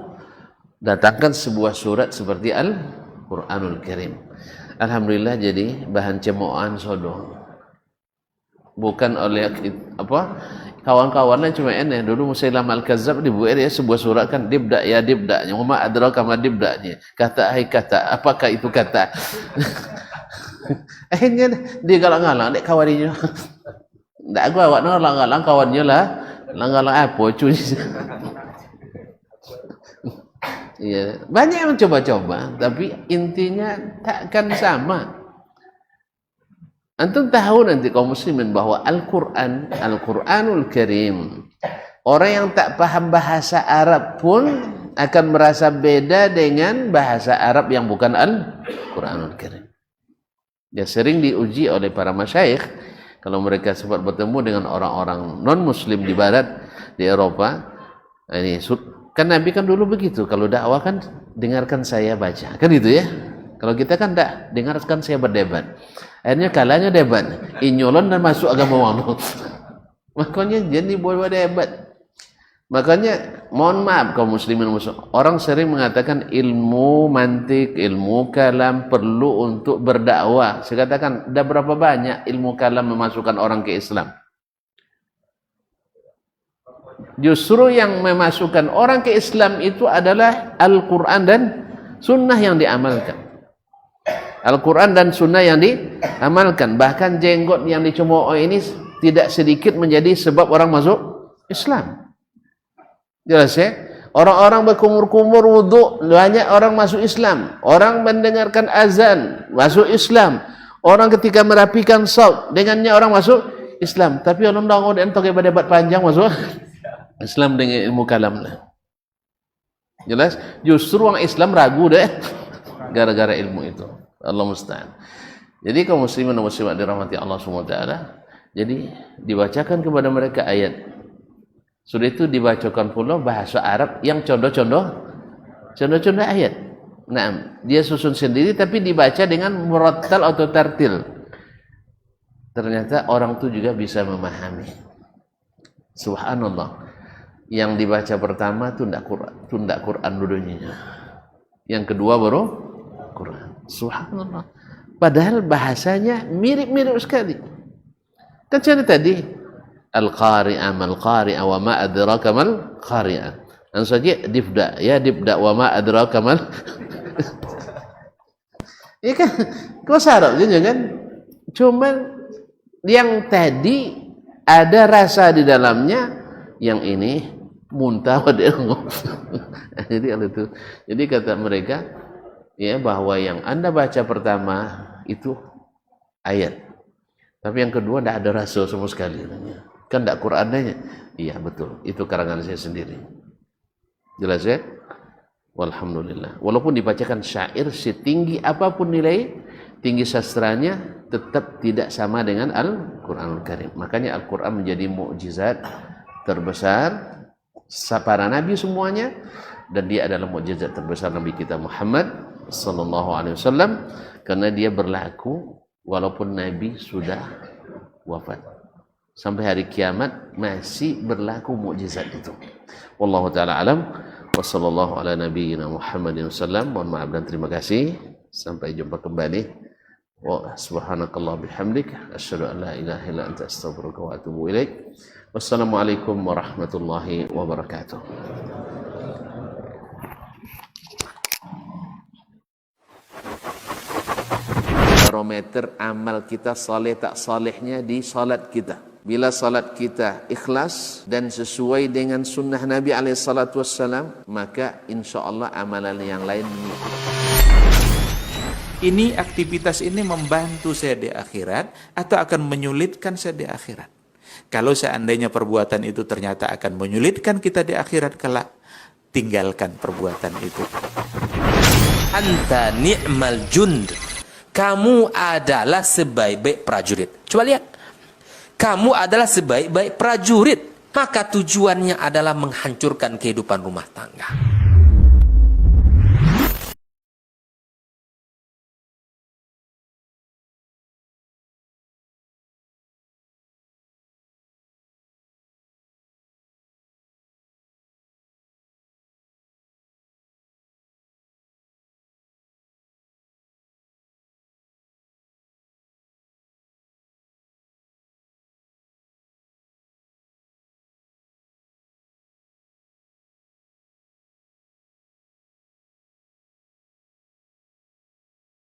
datangkan sebuah surat seperti Al-Quranul Karim. Alhamdulillah jadi bahan cemoohan sodong. Bukan oleh kawan-kawannya cuma ini dulu Musailam al-Kazzab dibuat dia sebuah surat kan dibda wa adraka ma dibdanya, kata apakah itu kata. Akhirnya dia galang-galang dek kawannya. Ndak gua awak galang-galang kawannya lah, galang apa cuy. Iya, banyak yang mencoba-coba tapi intinya takkan sama. Antum tahu nanti kaum muslimin bahwa Al-Quranul Karim, orang yang tak paham bahasa Arab pun akan merasa beda dengan bahasa Arab yang bukan Al-Quranul Karim. Ya sering diuji oleh para masyayikh kalau mereka sempat bertemu dengan orang-orang non-muslim di barat, di Eropa. Ini kan Nabi kan dulu begitu, kalau dakwah kan dengarkan saya baca, kan gitu ya. Kalau kita kan tidak, dengarkan saya berdebat. Akhirnya kalanya debat, inyolon dan masuk agama wano. Makanya jadi buat debat. Makanya mohon maaf kaum muslimin muslim, orang sering mengatakan ilmu mantik, ilmu kalam perlu untuk berdakwah. Saya katakan, ada berapa banyak ilmu kalam memasukkan orang ke Islam? Justru yang memasukkan orang ke Islam itu adalah Al-Quran dan Sunnah yang diamalkan. Al-Quran dan Sunnah yang diamalkan. Bahkan jenggot yang dicemooh ini tidak sedikit menjadi sebab orang masuk Islam. Jelas ya? Orang-orang berkumur-kumur wudhu, banyak orang masuk Islam. Orang mendengarkan azan, masuk Islam. Orang ketika merapikan saut, dengannya orang masuk Islam. Tapi orang dah ngomong entok kepada debat panjang masuk Islam dengan ilmu kalam lah. Jelas? Justru orang Islam ragu deh gara-gara ilmu itu. Allah musta'an. Jadi kaum muslimin dan muslimat dirahmati Allah SWT, jadi dibacakan kepada mereka ayat. Sudah itu dibacakan pula bahasa Arab yang contoh-contoh ayat. Nah, dia susun sendiri tapi dibaca dengan murattal atau tartil. Ternyata orang itu juga bisa memahami. Subhanallah. Yang dibaca pertama itu tidak Quran dulunya. Yang kedua baru Quran. Subhanallah. Padahal bahasanya mirip-mirip sekali. Kan cerita tadi Al-Qari'ah mal-Qari'ah wa ma adraka mal-Qari'ah. Dan saja dibda wa ma adraka mal. Iya kan? Kau sarap juga kan? Cuman yang tadi ada rasa di dalamnya, yang ini muntah pada jadi kata mereka ya bahwa yang Anda baca pertama itu ayat. Tapi yang kedua tidak ada rasa sama sekali. Kan tidak Qurannya. Iya betul, itu karangan saya sendiri. Jelas ya? Walhamdulillah. Walaupun dibacakan syair setinggi apapun nilai tinggi sastranya, tetap tidak sama dengan Al-Quranul Karim. Makanya Al-Quran menjadi mukjizat terbesar para nabi semuanya, dan dia adalah mukjizat terbesar Nabi kita Muhammad sallallahu alaihi wasallam, karena dia berlaku walaupun nabi sudah wafat. Sampai hari kiamat masih berlaku mukjizat itu. Wallahu taala alam wa sallallahu ala nabiyyina Muhammadin wasallam. Mohon maaf dan terima kasih. Sampai jumpa kembali. Wa subhanakallah bihamdik asyhadu an la ilaha illa anta astaghfiruka wa atubu ilaik. Wassalamualaikum warahmatullahi wabarakatuh. Barometer amal kita saleh tak salehnya di salat kita. Bila salat kita ikhlas dan sesuai dengan sunnah Nabi SAW, maka insya Allah amalan yang lain mengikut. Ini aktivitas ini membantu saya di akhirat atau akan menyulitkan saya di akhirat? Kalau seandainya perbuatan itu ternyata akan menyulitkan kita di akhirat kelak, tinggalkan perbuatan itu. Anta ni'mal jund. Kamu adalah sebaik-baik prajurit. Coba lihat. Kamu adalah sebaik-baik prajurit. Maka tujuannya adalah menghancurkan kehidupan rumah tangga.